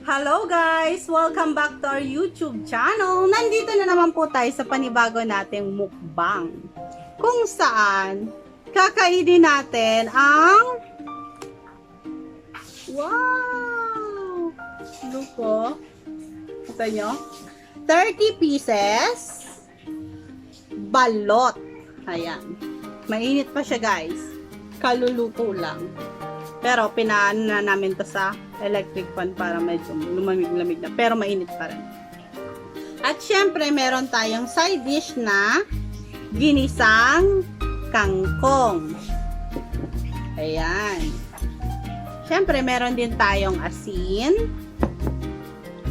Hello guys! Welcome back to our YouTube channel. Nandito na naman po tayo sa panibago nating mukbang. Kung saan, kakainin natin ang... Wow! Look po. Kita nyo? 30 pieces. Balot. Ayan. Mainit pa siya guys. Kaluluto lang. Pero pinaan na namin to sa electric fan para medyo lumamig-lamig na. Pero mainit pa rin. At syempre, meron tayong side dish na ginisang kangkong. Ayan. Syempre, meron din tayong asin.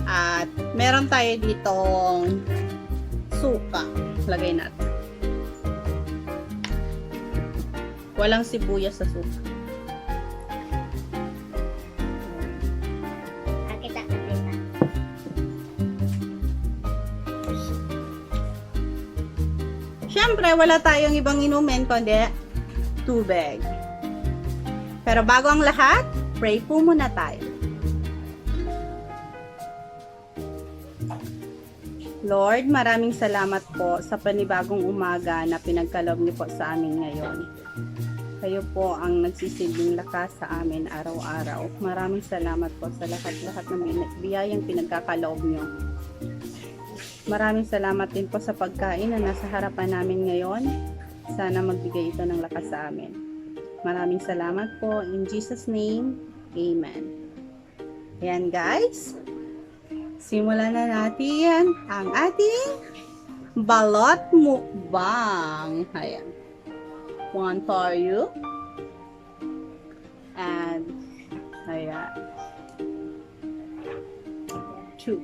At meron tayo ditong suka. Lagay natin. Walang sibuyas sa suka. Siyempre, wala tayong ibang inumin kundi tubig. Pero bago ang lahat, pray po muna tayo. Lord, maraming salamat po sa panibagong umaga na pinagkaloob niyo po sa amin ngayon. Kayo po ang nagsisilbing lakas sa amin araw-araw. Maraming salamat po sa lahat-lahat ng biyayang pinagkakaloob niyo. Maraming salamat din po sa pagkain na nasa harapan namin ngayon. Sana magbigay ito ng lakas sa amin. Maraming salamat po. In Jesus' name, Amen. Ayan guys. Simulan na natin ang ating balot mukbang. Ayan. One for you. And, ayan. Two.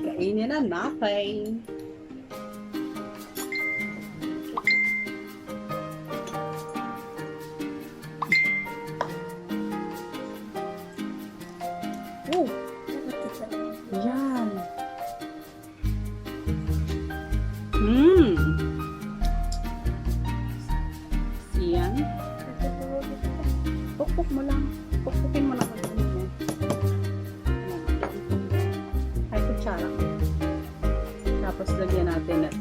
Kainin na natin. Oh! Yan. Siyan. Pukpuk mo lang. Pukpukin mo lang. Tapos lagyan natin ito.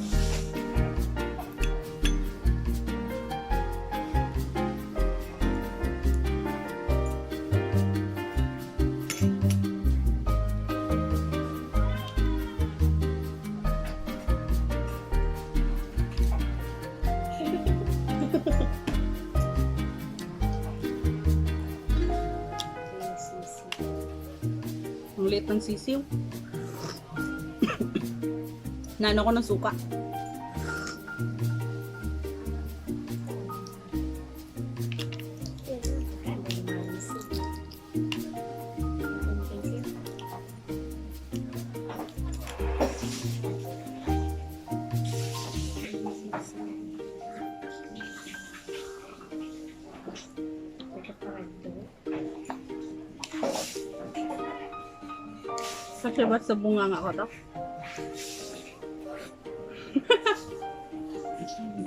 Ang liit ng sisiw. Nano ko ng suka. Kasi ba sa bunga nga ko to?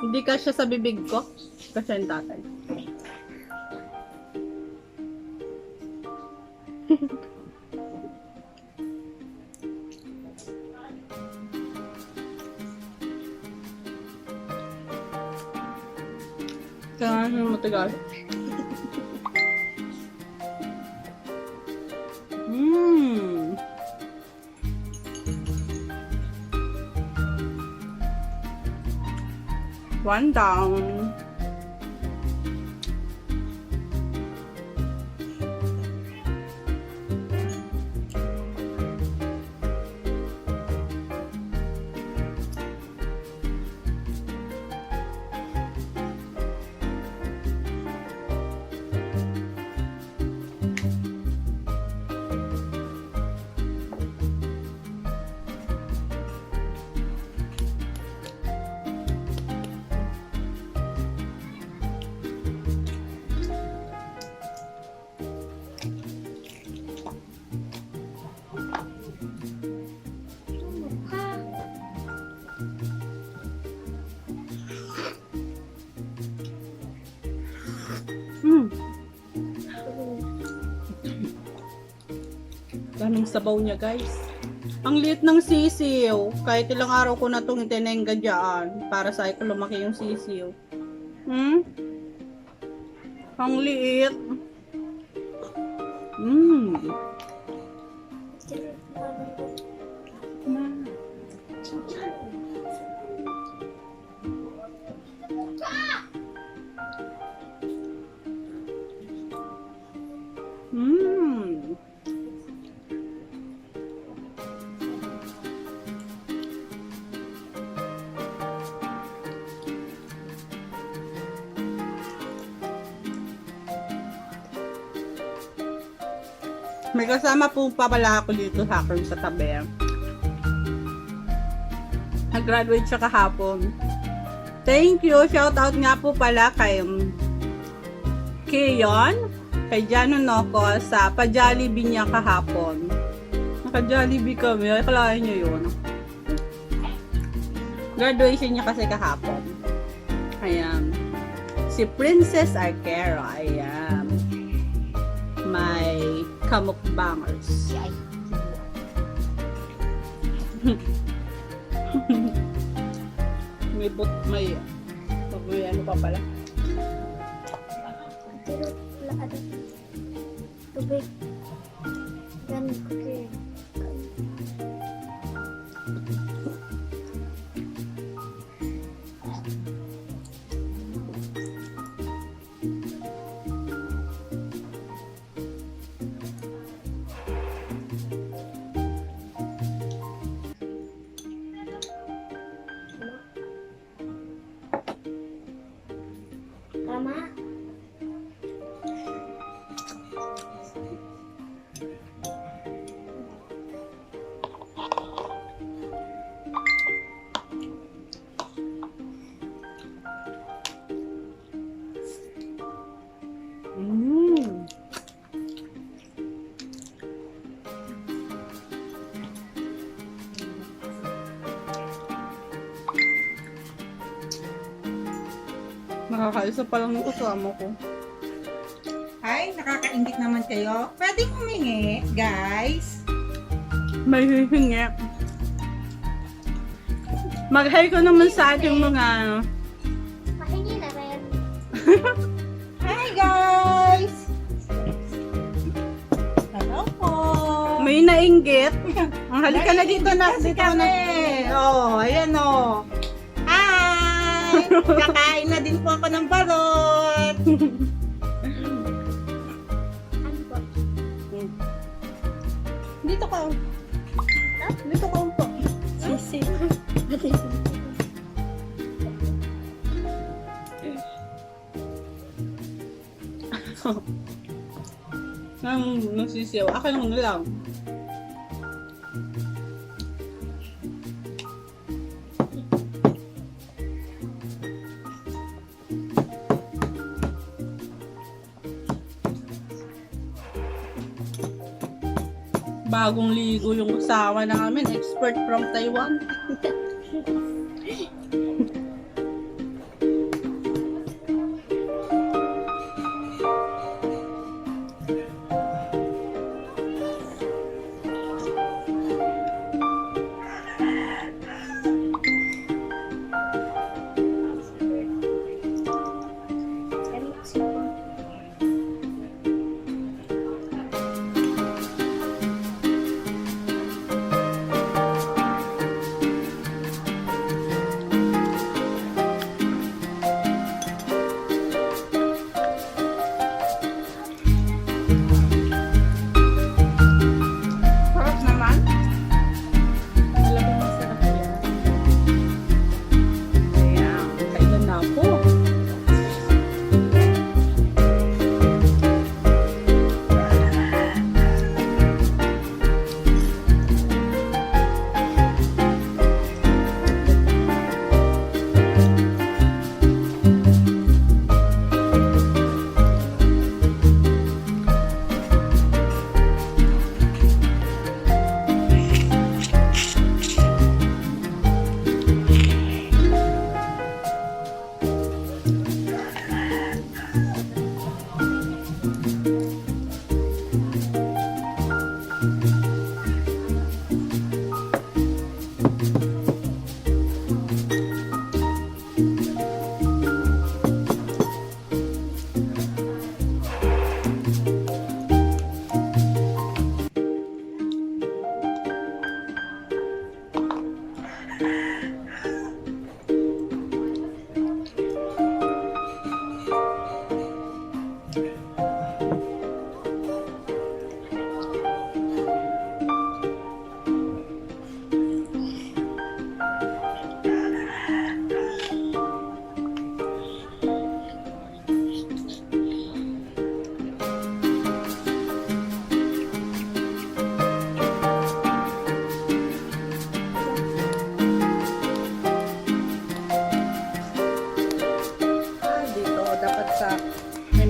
Hindi kasya sa bibig ko. Kasi yung tatay. Kaya nga matagal. One down. daming sabaw niya, guys. Ang liit ng sisiw. Kahit ilang araw ko na itong itinengga dyan para sa ko lumaki yung sisiw. Ang liit. May kasama po pa pala ako dito sa akin sa tabi. Nag-graduate siya kahapon. Thank you. Shout out nga po pala kay Kiyon, kay Jano Noko sa pa-Jollibee niya kahapon. Naka-Jollibee kami. Akalain niyo yun. Graduation niya kasi kahapon. Ayan. Si Princess Arquero. Ayan. May kamukbangers. may ano pa pala. Pero wala ada tubig. Ganun ko kaya. Mama. Nakakaisa pa lang yung kasama ko. Ay, nakakaingit naman kayo. Pwedeng humingi, guys. May hihingi. Mag-hi ko naman sa ating mga Pahingi na rin. Hi, guys! Hello po! may nainggit. Ang halika na dito na. Dito na. Oh, ayan oh. Hi! Kakain na din po ako ng balot. Ano po? Dito ka. Dito ka po. Sisi. Nang nasisiyaw. Akin mo na lang. Bagong ligo yung kasama namin. Expert from Taiwan.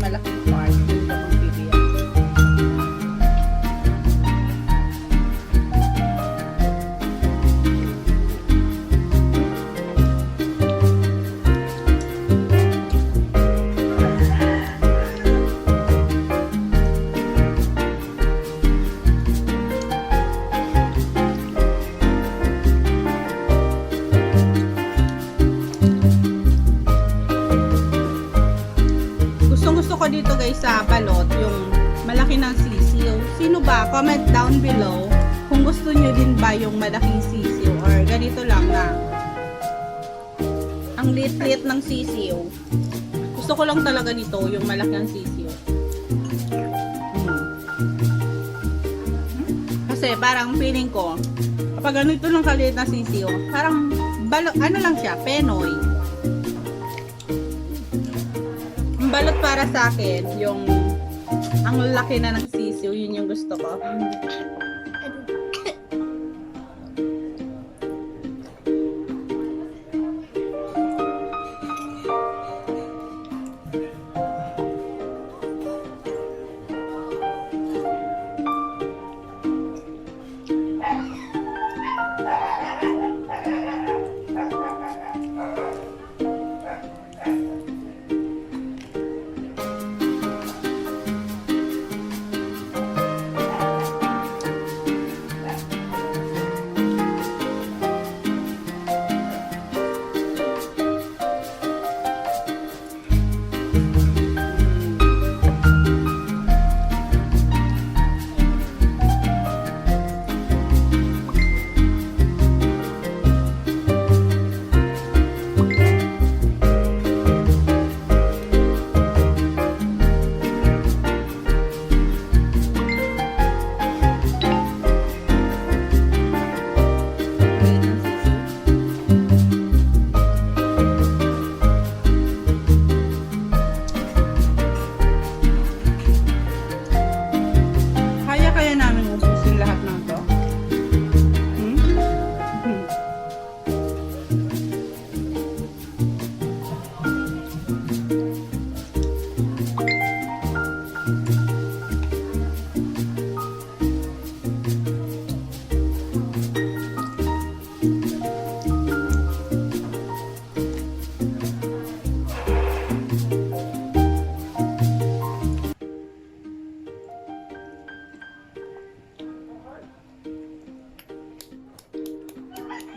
malaking part. Doon ka magbibiyak. Gusto ko dito guys sa balot, yung malaki ng sisiw. Sino ba? Comment down below kung gusto nyo din ba yung malaking sisiw or ganito lang na ang liit-liit ng sisiw. Gusto ko lang talaga dito yung malaking sisiw. Kasi parang feeling ko kapag ganito lang kaliit na sisiw, parang balot, ano lang siya, penoy. Balot para sa akin, yung ang laki na ng sisiw, yun yung gusto ko.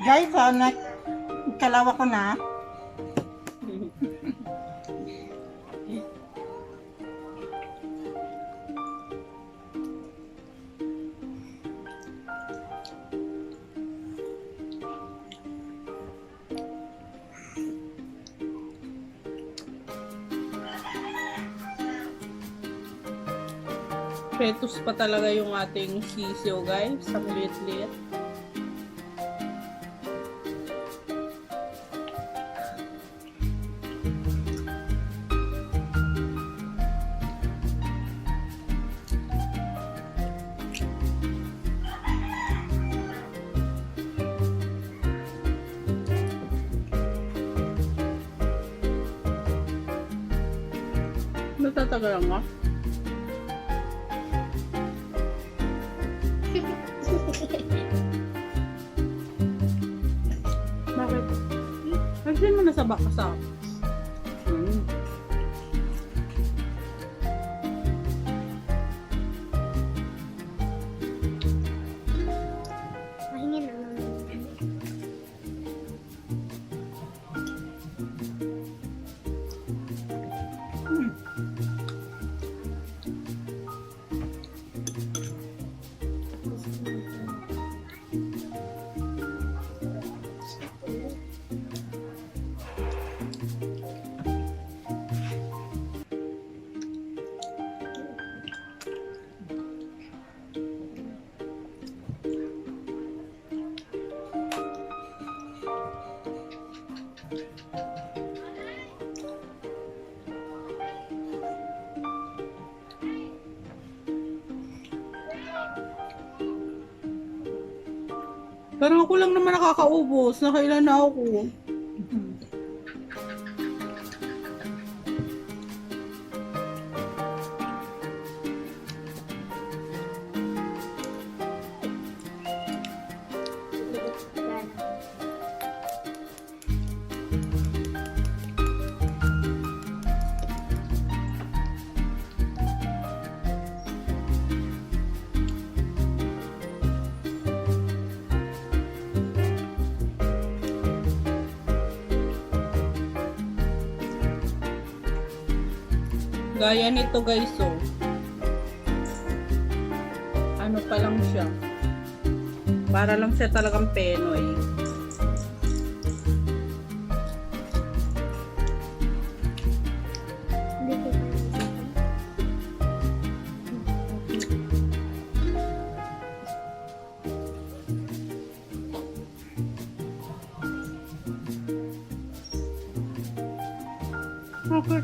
Guys, kalawa ko na. Petos pa talaga yung ating sisiyo guys. Ang liit-liit. Natatagalan ka? Bakit? Lagyan mo na sa bakasap. Mahingin naman. Parang ako lang naman nakakaubos. Nakailan na ako. Gaya nito guys, oh. Ano pa lang siya. Para lang siya talagang penoy. Hindi ko pa. Okay.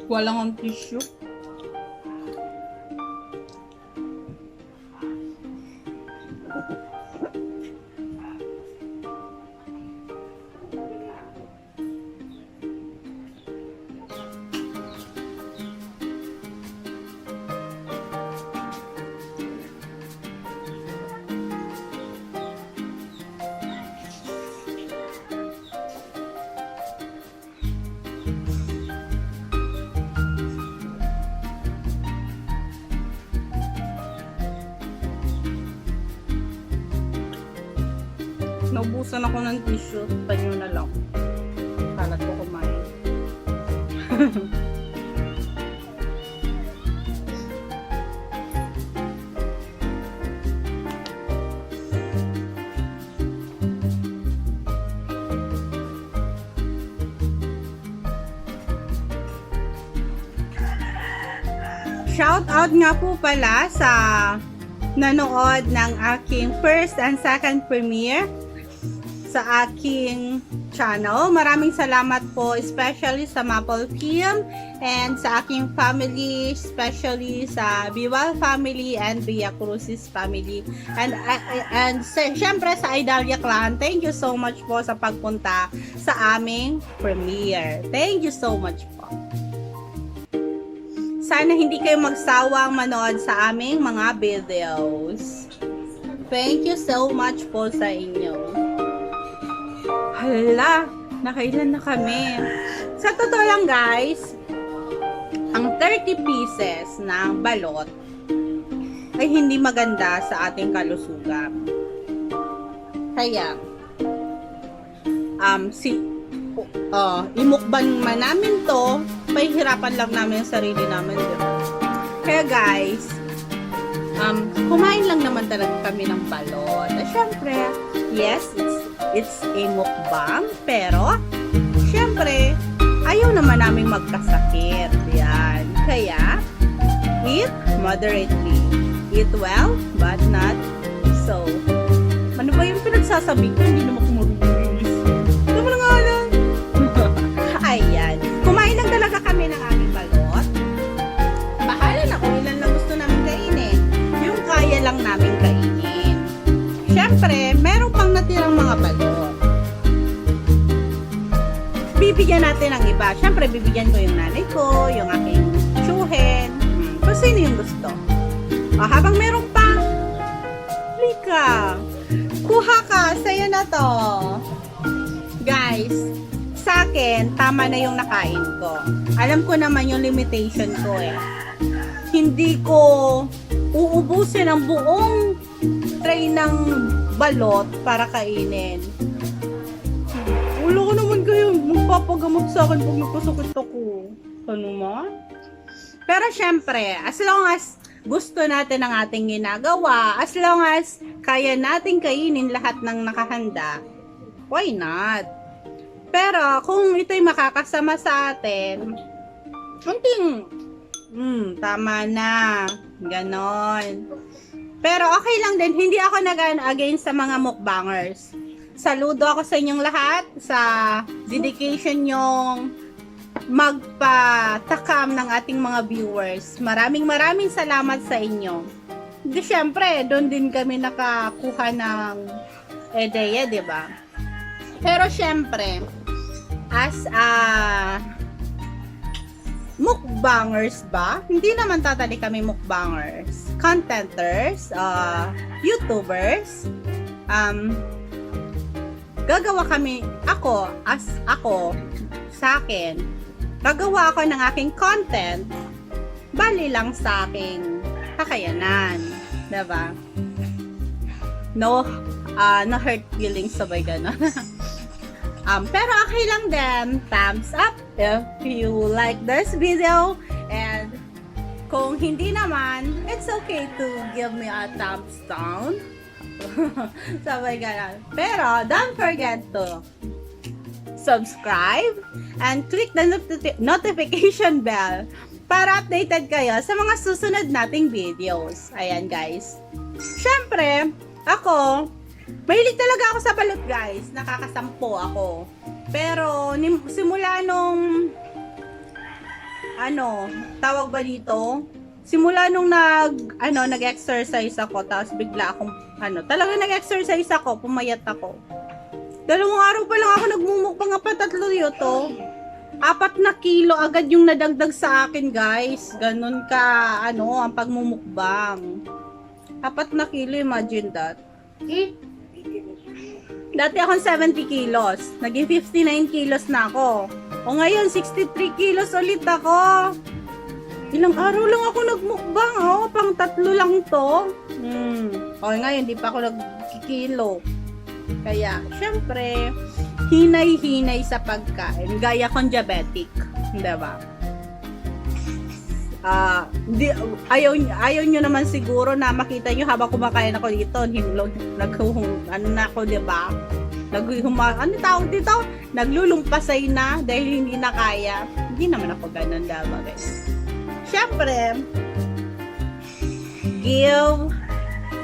Walang ang tissue. Naubusan ako ng tissue. Tayo na lang. Kalat ko kumain. Shout out nga po pala sa nanood ng aking first and second premiere sa aking channel. Maraming salamat po, especially sa Maple Kim and sa aking family, especially sa Biwal family and Via Crucis family. And syempre sa Idalia Clan, thank you so much po sa pagpunta sa aming premiere. Thank you so much po. Sana hindi kayo magsawang manood sa aming mga videos. Thank you so much po sa inyo. Hala, nakailan na kami. Sa totoo lang guys, ang 30 pieces ng balot ay hindi maganda sa ating kalusugan. Kaya, imukbang man namin to, pahihirapan lang namin ang sarili namin, diba? Kaya guys, kumain lang naman talaga kami ng balot. At syempre, yes, it's a mukbang, pero syempre, ayaw naman naming magkasakit. Yan. Kaya, eat moderately. Eat well, but not so. Ano ba yung pinagsasabi ko? Hindi naman kumurubis. Tama na nga lang. Ayan. Kumain lang talaga kami ng aming balot. Bahala na kung ilan lang gusto namin kainin. Yung kaya lang namin kainin. Syempre, meron pang natirang mga balot. Bibigyan natin ng iba. Syempre, bibigyan ko yung nanay ko, yung aking tsuhin. Kung sino yung gusto. Habang meron pa, lika. Kuha ka, sa'yo na to. Guys, sa akin, tama na yung nakain ko. Alam ko naman yung limitation ko eh. Hindi ko uubusin ang buong tray ng balot para kainin. Wala ko naman kayo magpapagamot sa akin pag nagkasakit ako. Ano man? Pero syempre, as long as gusto natin ang ating ginagawa, as long as kaya nating kainin lahat ng nakahanda, why not? Pero kung ito'y makakasama sa atin, kunting, tama na, ganon. Pero okay lang din, hindi ako nag-against sa mga mukbangers. Saludo ako sa inyong lahat sa dedication nyong magpatakam ng ating mga viewers. Maraming salamat sa inyo. Di syempre, doon din kami nakakuha ng ideya, di ba? Pero syempre, as mukbangers ba? Hindi naman totally kami mukbangers. Contenters, YouTubers. Gagawa kami, ako, sa akin, gagawa ako ng aking content, bali lang sa aking kakayanan. Diba? No hurt feelings, sabay gano'n. Pero okay lang din, thumbs up if you like this video, and kung hindi naman, it's okay to give me a thumbs down. Sabay gano'n. Pero don't forget to subscribe and click the notification bell para updated kayo sa mga susunod nating videos. Ayan guys. Syempre, ako, mahilig talaga ako sa balut guys. Nakakasampo ako. Pero, simula nung, tawag ba dito? Simula nung nag-exercise ako, tapos bigla akong, talagang nag-exercise ako, pumayat ako. 2 araw pa lang ako nagmumukbang, 3 to. 4 na kilo agad yung nadagdag sa akin, guys. Ganun ka, ang pagmumukbang. 4 na kilo, imagine that. Dati akong 70 kilos. Naging 59 kilos na ako. O ngayon, 63 kilos ulit ako. Ilang araw lang ako nagmukbang, pang 3 lang to. O ngayon, di pa ako nagkikilo. Kaya, syempre, hinay-hinay sa pagkain. Gaya kong diabetic. Diba? Ayaw nyo naman siguro na makita nyo habang kumakain ako dito. Diba? Tawag dito? Naglulumpasay na dahil hindi na kaya. Hindi naman ako ganun, diba guys? Syempre, give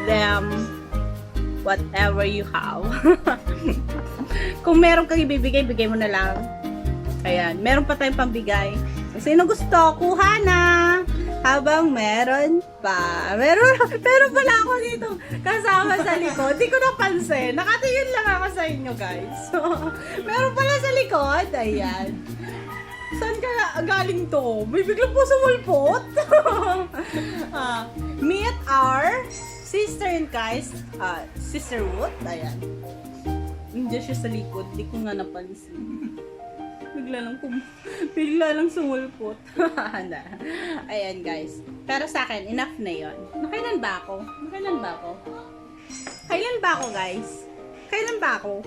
them whatever you have. Kung meron kang ibibigay, bigay mo na lang. Ayan, meron pa tayong pambigay. Sino gusto, kuha na. Habang meron pa. Meron pala ako dito kasama sa likod. Di ko napansin. Nakatingin lang ako sa inyo, guys. Meron pala sa likod. Ayan. Saan ka galing to? May biglang po sumulpot. Meet our sister in Christ, Sister Ruth. Ayan. Hindi siya sa likod. Di ko nga napansin. Bigla lang sumulpot. Ayan guys. Pero sa akin, enough na yon. Kailan ba ako, guys? Kailan ba ako?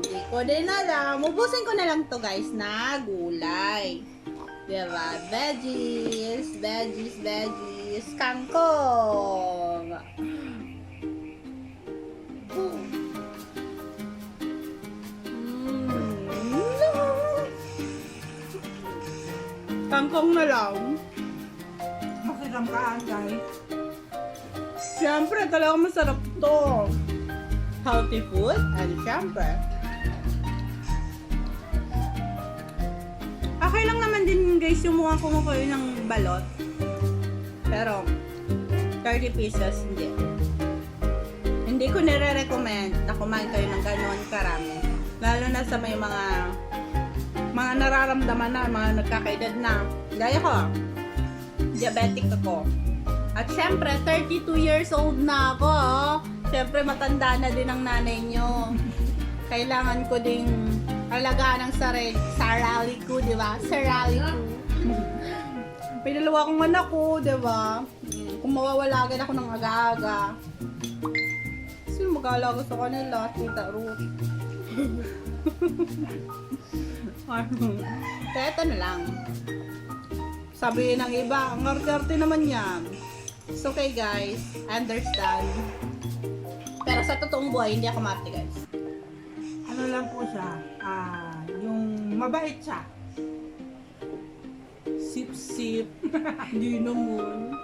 Hindi ko din alam. Ubusin ko na lang to guys na gulay. Diba? Veggies. Kangkong. Kangkong na lang. Makikamkaan, guys. Siyempre, talaga masarap to. Healthy food, and siyempre. Okay lang naman din guys yung mga kumukuha ng balot. Pero, 30 pesos, hindi. Hindi ko nire-recommend na kumain kayo ng gano'n karami. Lalo na sa may mga nararamdaman na, mga nagkakaedad na. Gaya ko, diabetic ako. At syempre, 32 years old na ako. Syempre, matanda na din ang nanay nyo. Kailangan ko ding alagaan ang sarili ko, di ba? Sarili ko. Pinalawa kong anak ko, di ba? Kung mawawala agad ako ng aga-aga. Sino mag-aalaga sa kanila? Tita Ruth. Kaya ito na lang. Sabi ng iba, ang arte-arte naman yan. It's okay guys, understand. Pero sa totoong buhay, hindi ako mati guys. Ano lang po siya, yung mabait siya. Sip-sip. Hindi naman.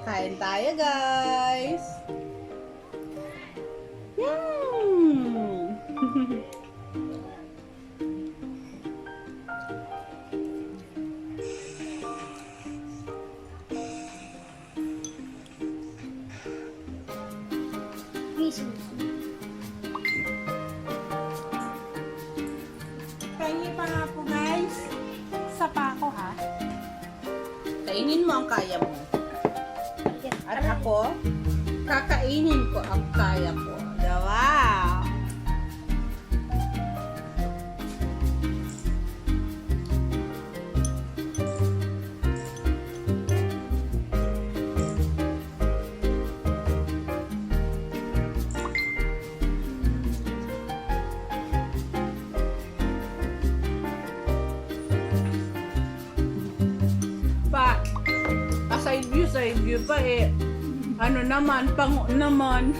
Kain tayo guys. Pahingi pa nga po, guys. Sa pa ako, ha? ang kaya mo. At ako, kakainin ko ang kaya ko. Wow! Pa, side view pa eh. Ano naman, pango naman.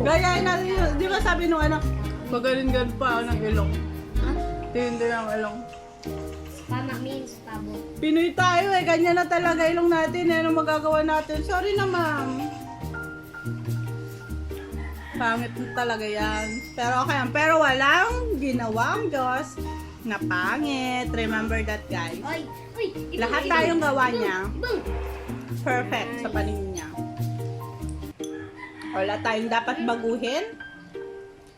Gayahin natin yun. Di ba sabi nung anak, magaling-gan pa ng ilong. Tindi ng ilong. Tama means tabo. Pinoy tayo eh, ganyan na talaga ilong natin eh. Anong magagawa natin? Sorry na ma'am. Pangit na talaga yan. Pero okay yan. Pero walang ginawang Diyos na pangit. Remember that guys. Oy, oy. Lahat tayong gawa niya. Ibang. Perfect sa paningin niya. Wala tayong dapat baguhin.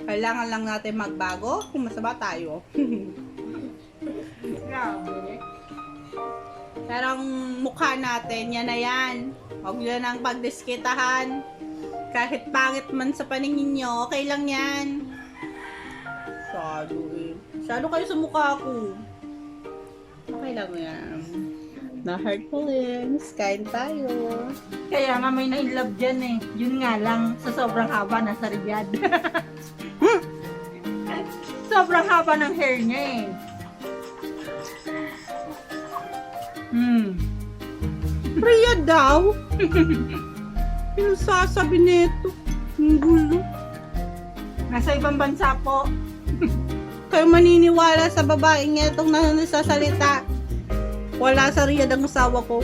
Kailangan lang natin magbago kung masama tayo. Grabe. Pero ang mukha natin, yan na yan. Huwag nyo nang pagdiskitahan. Kahit pangit man sa paningin nyo, okay lang yan. Sado eh. Sado kayo sa mukha ko. Okay lang yan. Na-hurt feelings. Kain tayo. Kaya nga may na-inlove dyan eh. Yun nga lang, sa sobrang haba, nasa Riyadh. Sobrang haba ng hair niya eh. Priya daw. Pinasasabi nito. Ang gulo. Nasa ibang bansa po. Kayo maniniwala sa babaeng itong nagsasalita. Wala sa Riyadh ang asawa ko.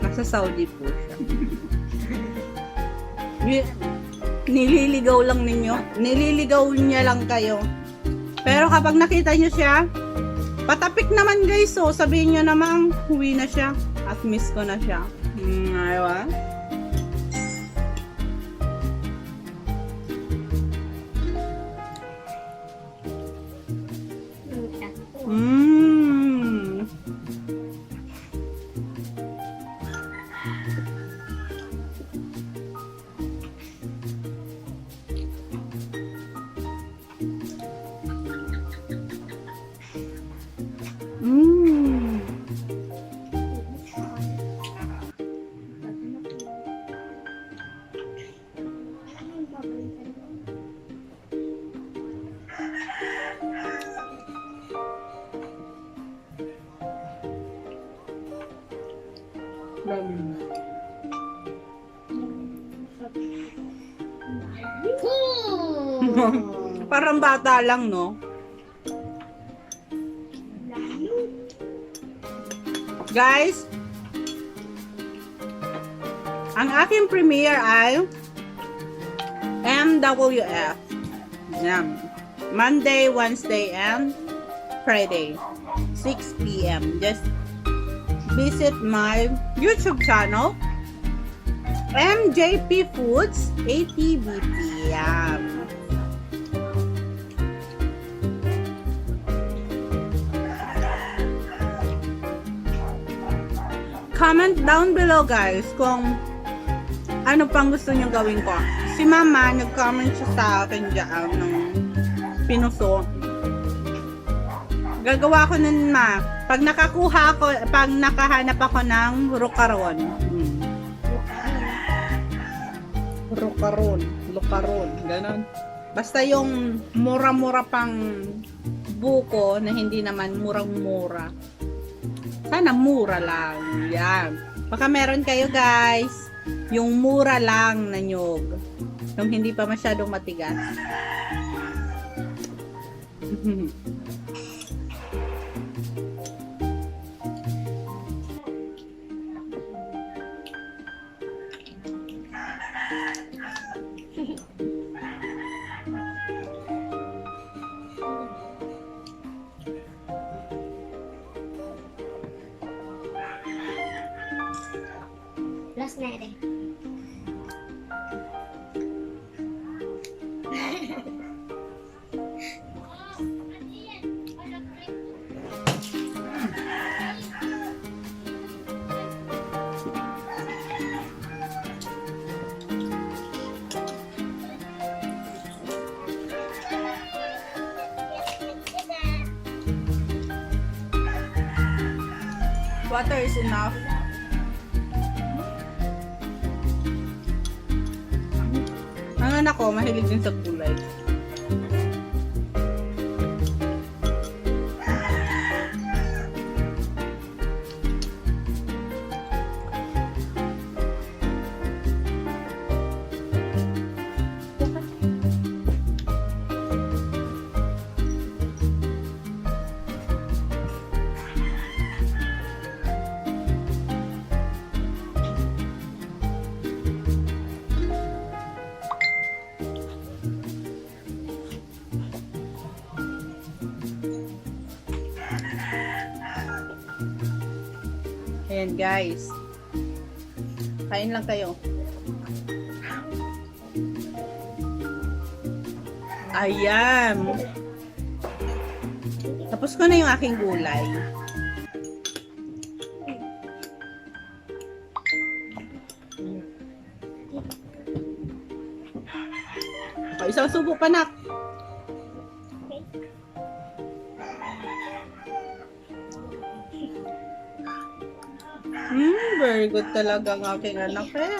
Nasa Saudi po siya. Nililigaw lang ninyo. Nililigaw niya lang kayo. Pero kapag nakita niyo siya, patapik naman guys. So sabihin niyo naman, huwi na siya. At miss ko na siya. Ayaw. Parang bata lang, no? Guys, ang aking premiere ay MWF. Yan. Monday, Wednesday, and Friday. 6 p.m. Just visit my YouTube channel, MJP Foods ATBT. Yan. Comment down below guys kung ano pang gusto nyo gawin ko. Si mama, nag-comment siya sa akin dyan ng pinuso. Gagawa ko nun ma. Pag nakakuha ako, pag nakahanap ako ng rukaron. Rukaron. Ganon. Basta yung mura-mura pang buko na hindi naman murang-mura. Sana mura lang. Yan. Baka meron kayo guys. Yung mura lang na nyog. Yung hindi pa masyadong matigas. Last na rin. Butter is enough. Ang anak ko, mahilig din sa gulay. Ayan guys. Kain lang kayo. Ayan. Tapos ko na yung aking gulay. Isang subo pa, nak. Very good talaga ang aking anak eh.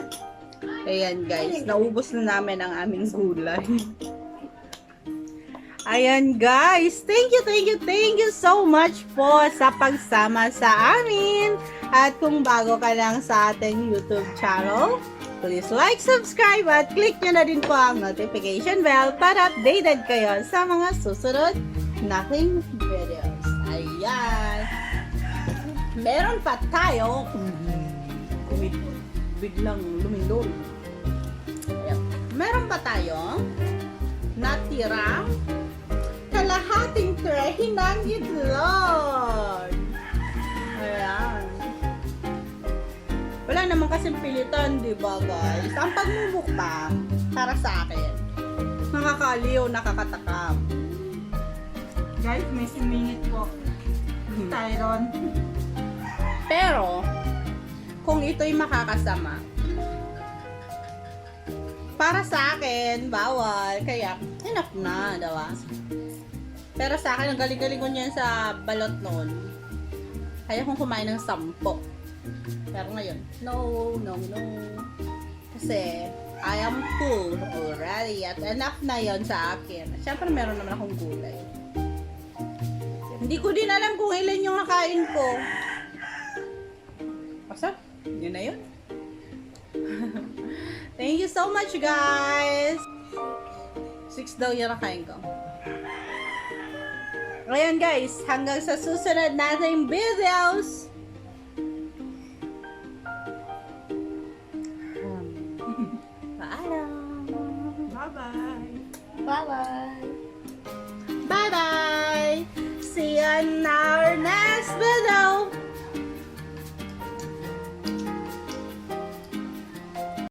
Ayan guys, naubos na namin ang aming gulay. Ayan guys, thank you so much po sa pagsama sa amin. At kung bago ka lang sa ating YouTube channel, please like, subscribe at click nyo na din po ang notification bell para updated kayo sa mga susunod nating videos. Ayan. Meron pa tayo. Biglang lumindol. Ayan. Meron pa tayo natirang kalahating tray ng itlog. Ayan. Wala naman kasing pilitan, di ba guys? Ang pagmumukbang para sa akin, nakakaliw, nakakatakam. Guys, may sumingit po. Tyron. Pero, kung ito'y makakasama, para sa akin, bawal. Kaya, enough na, diba? Pero sa akin, ang galing-galing ko niyan sa balot noon. Kaya kong kumain ng 10. Pero ngayon, no. Kasi, I am full already. At enough na yon sa akin. Siyempre, meron naman akong gulay. Hindi ko din alam kung ilan yung nakain ko. Basta, yun na yun. Thank you so much, guys. 6 daw yung nakain ko. Ngayon, guys, hanggang sa susunod nating videos. Paalam. Bye-bye. Bye-bye.